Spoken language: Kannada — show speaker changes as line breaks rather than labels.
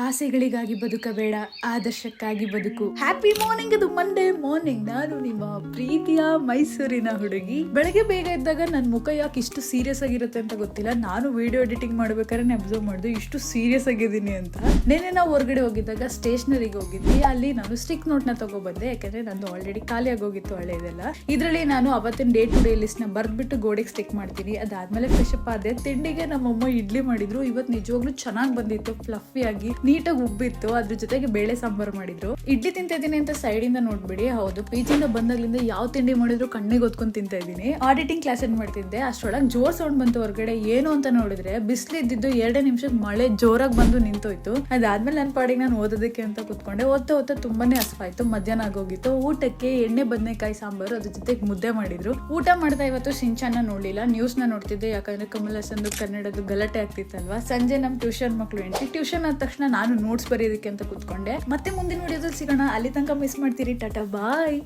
ಆಸೆಗಳಿಗಾಗಿ ಬದುಕಬೇಡ, ಆದರ್ಶಕ್ಕಾಗಿ ಬದುಕು. Happy morning. ಇದು ಮಂಡೇ ಮಾರ್ನಿಂಗ್. ನಾನು ನಿಮ್ಮ ಪ್ರೀತಿಯ ಮೈಸೂರಿನ ಹುಡುಗಿ. ಬೆಳಗ್ಗೆ ಬೇಗ ಇದ್ದಾಗ ನನ್ನ ಮುಖ ಯಾಕೆ ಇಷ್ಟು ಸೀರಿಯಸ್ ಆಗಿರುತ್ತೆ ಅಂತ ಗೊತ್ತಿಲ್ಲ. ನಾನು ವಿಡಿಯೋ ಎಡಿಟಿಂಗ್ ಮಾಡ್ಬೇಕಾದ್ರೆ ಅಬ್ಸರ್ವ್ ಮಾಡಿದೆ ಇಷ್ಟು ಸೀರಿಯಸ್ ಆಗಿದ್ದೀನಿ ಅಂತ. ನೆನ್ನೆ ನಾವು ಹೊರಗಡೆ ಹೋಗಿದ್ದಾಗ ಸ್ಟೇಷನರಿಗೆ ಹೋಗಿದ್ವಿ. ಅಲ್ಲಿ ನಾನು ಸ್ಟಿಕ್ ನೋಟ್ ನ ತಗೊಬಂದೆ, ಯಾಕಂದ್ರೆ ನಂದು ಆಲ್ರೆಡಿ ಖಾಲಿ ಆಗೋಗಿತ್ತು ಹಳೆದೆಲ್ಲ. ಇದರಲ್ಲಿ ನಾನು ಅವತ್ತಿನ ಡೇ ಟು ಡೇ ಲಿಸ್ಟ್ ನ ಬರ್ದ್ಬಿಟ್ಟು ಗೋಡೆಗೆ ಸ್ಟಿಕ್ ಮಾಡ್ತೀನಿ. ಅದಾದ್ಮೇಲೆ ಫ್ರೆಶ್ ಅಪ್ ಆದೆ. ತಿಂಡಿಗೆ ನಮ್ಮಮ್ಮ ಇಡ್ಲಿ ಮಾಡಿದ್ರು. ಇವತ್ತು ನಿಜವಾಗ್ಲೂ ಚೆನ್ನಾಗಿ ಬಂದಿತ್ತು, ಫ್ಲಫಿ ಆಗಿ ನೀಟಾಗಿ ಉಬ್ಬಿತ್ತು. ಅದ್ರ ಜೊತೆಗೆ ಬೇಳೆ ಸಾಂಬಾರು ಮಾಡಿದ್ರು. ಇಡ್ಲಿ ತಿಂತಾ ಇದೀನಿ ಅಂತ ಸೈಡ್ ಇಂದ ನೋಡ್ಬಿಡಿ. ಹೌದು, ಪಿಜಿಯಿಂದ ಬಂದಾಗ್ಲಿಂದ ಯಾವ ತಿಂಡಿ ಮಾಡಿದ್ರು ಕಣ್ಣಿಗೆ ಹೊತ್ಕೊಂಡ್ ತಿಂತಾ ಇದೀನಿ. ಆಡಿಟಿಂಗ್ ಕ್ಲಾಸ್ ಏನ್ ಮಾಡ್ತಿದ್ದೆ, ಅಷ್ಟೊಳಗೆ ಜೋರ್ ಸೌಂಡ್ ಬಂತು ಹೊರಗಡೆ. ಏನು ಅಂತ ನೋಡಿದ್ರೆ ಬಿಸಿಲು ಇದ್ದಿದ್ದು 2 ನಿಮಿಷಕ್ಕೆ ಮಳೆ ಜೋರಾಗಿ ಬಂದು ನಿಂತೋಯ್ತು. ಅದಾದ್ಮೇಲೆ ನನ್ನ ಪಾಡಿಗೆ ನಾನು ಓದೋದಕ್ಕೆ ಅಂತ ಕುತ್ಕೊಂಡೆ. ಓದ್ತಾ ತುಂಬಾನೇ ಹಸ್ವಾಯ್ತು. ಮಧ್ಯಾಹ್ನ ಆಗೋಗಿತ್ತು. ಊಟಕ್ಕೆ ಎಣ್ಣೆ ಬದನೆಕಾಯಿ ಸಾಂಬಾರು, ಅದ್ರ ಜೊತೆಗೆ ಮುದ್ದೆ ಮಾಡಿದ್ರು. ಊಟ ಮಾಡ್ತಾ ಇವತ್ತು ಸಿಂಚಾನ ನೋಡ್ಲಿಲ್ಲ, ನ್ಯೂಸ್ ನ ನೋಡ್ತಿದ್ದೆ. ಯಾಕಂದ್ರೆ ಕಮಲ್ ಹಾಸನ್ದು ಕನ್ನಡದ್ದು ಗಲಾಟೆ ಆಗ್ತಿತ್ತಲ್ವಾ. ಸಂಜೆ ನಮ್ ಟ್ಯೂಷನ್ ಮಕ್ಳು ಎಂಟ್ರಿ. ಟ್ಯೂಷನ್ ಆದ ತಕ್ಷಣ ನಾನು ನೋಟ್ಸ್ ಬರೆಯೋದಕ್ಕೆ ಅಂತ ಕುತ್ಕೊಂಡೆ. ಮತ್ತೆ ಮುಂದಿನ ವಿಡಿಯೋದಲ್ಲಿ ಸಿಗೋಣ. ಅಲ್ಲಿ ತನಕ ಮಿಸ್ ಮಾಡ್ತೀರಿ. ಟಾಟಾ ಬಾಯ್.